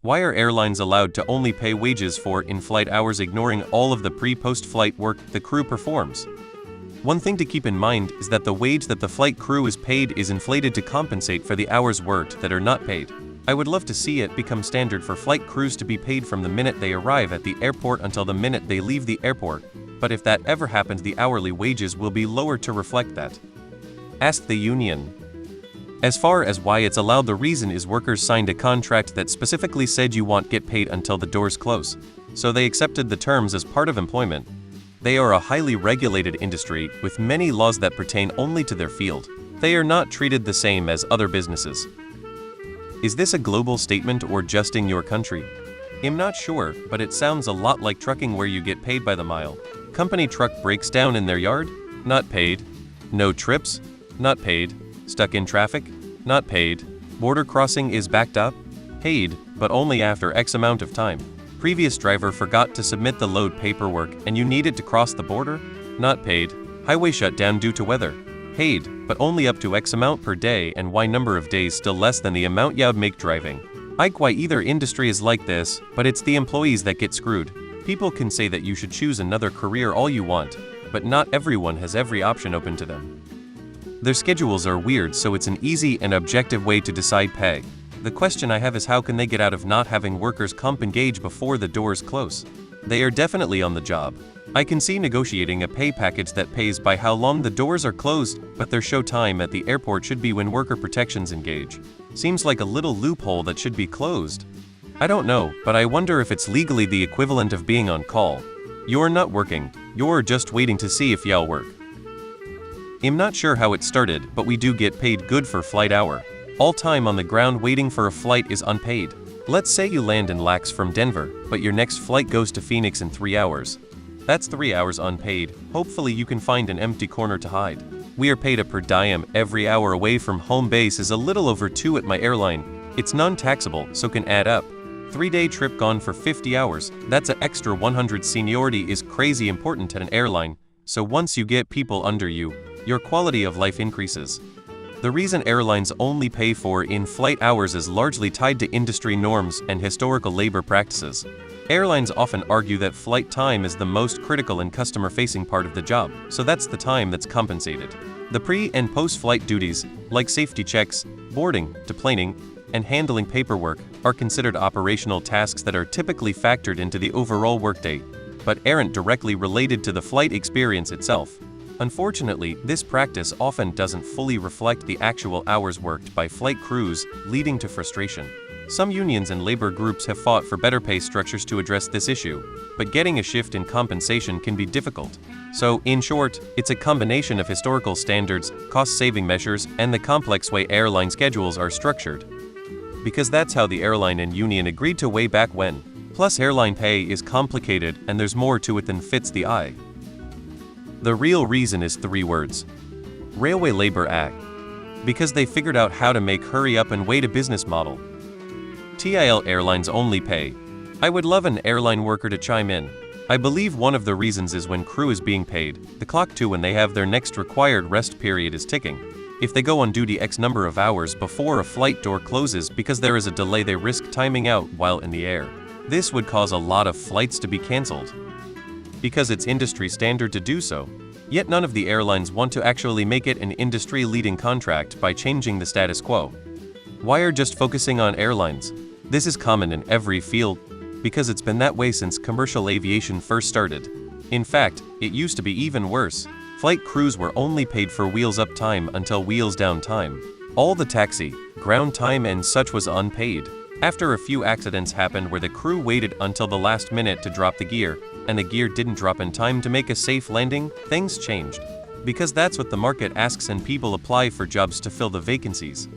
Why are airlines allowed to only pay wages for in-flight hours, ignoring all of the pre-post-flight work the crew performs? One thing to keep in mind is that the wage that the flight crew is paid is inflated to compensate for the hours worked that are not paid. I would love to see it become standard for flight crews to be paid from the minute they arrive at the airport until the minute they leave the airport, but if that ever happens, the hourly wages will be lowered to reflect that. Ask the union. As far as why it's allowed, the reason is workers signed a contract that specifically said you won't get paid until the doors close, so they accepted the terms as part of employment. They are a highly regulated industry with many laws that pertain only to their field. They are not treated the same as other businesses. Is this a global statement or just in your country? I'm not sure, but it sounds a lot like trucking, where you get paid by the mile. Company truck breaks down in their yard? Not paid. No trips? Not paid. Stuck in traffic? Not paid. Border crossing is backed up? Paid, but only after X amount of time. Previous driver forgot to submit the load paperwork and you needed to cross the border? Not paid. Highway shut down due to weather? Paid, but only up to X amount per day, and Y number of days still less than the amount you'd make driving. Like why either industry is like this, but it's the employees that get screwed. People can say that you should choose another career all you want, but not everyone has every option open to them. Their schedules are weird, so it's an easy and objective way to decide pay. The question I have is, how can they get out of not having workers' comp engage before the doors close? They are definitely on the job. I can see negotiating a pay package that pays by how long the doors are closed, but their show time at the airport should be when worker protections engage. Seems like a little loophole that should be closed. I don't know, but I wonder if it's legally the equivalent of being on call. You're not working, you're just waiting to see if y'all work. I'm not sure how it started, but we do get paid good for flight hour. All time on the ground waiting for a flight is unpaid. Let's say you land in Lax from Denver, but your next flight goes to Phoenix in 3 hours. That's 3 hours unpaid. Hopefully you can find an empty corner to hide. We are paid a per diem. Every hour away from home base is a little over 2 at my airline. It's non-taxable, so can add up. 3-day trip gone for 50 hours. That's an extra 100. Seniority is crazy important at an airline, so once you get people under you, your quality of life increases. The reason airlines only pay for in-flight hours is largely tied to industry norms and historical labor practices. Airlines often argue that flight time is the most critical and customer-facing part of the job, so that's the time that's compensated. The pre- and post-flight duties, like safety checks, boarding, deplaning, and handling paperwork, are considered operational tasks that are typically factored into the overall workday, but aren't directly related to the flight experience itself. Unfortunately, this practice often doesn't fully reflect the actual hours worked by flight crews, leading to frustration. Some unions and labor groups have fought for better pay structures to address this issue, but getting a shift in compensation can be difficult. So, in short, it's a combination of historical standards, cost-saving measures, and the complex way airline schedules are structured. Because that's how the airline and union agreed to way back when. Plus, airline pay is complicated and there's more to it than fits the eye. The real reason is 3 words. Railway Labor Act. Because they figured out how to make hurry up and wait a business model. TIL airlines only pay. I would love an airline worker to chime in. I believe one of the reasons is when crew is being paid, the clock to when they have their next required rest period is ticking. If they go on duty X number of hours before a flight door closes because there is a delay, they risk timing out while in the air. This would cause a lot of flights to be cancelled, because it's industry standard to do so. Yet none of the airlines want to actually make it an industry-leading contract by changing the status quo. Why are just focusing on airlines? This is common in every field, because it's been that way since commercial aviation first started. In fact, it used to be even worse. Flight crews were only paid for wheels up time until wheels down time. All the taxi, ground time and such was unpaid. After a few accidents happened where the crew waited until the last minute to drop the gear, and the gear didn't drop in time to make a safe landing, things changed. Because that's what the market asks and people apply for jobs to fill the vacancies.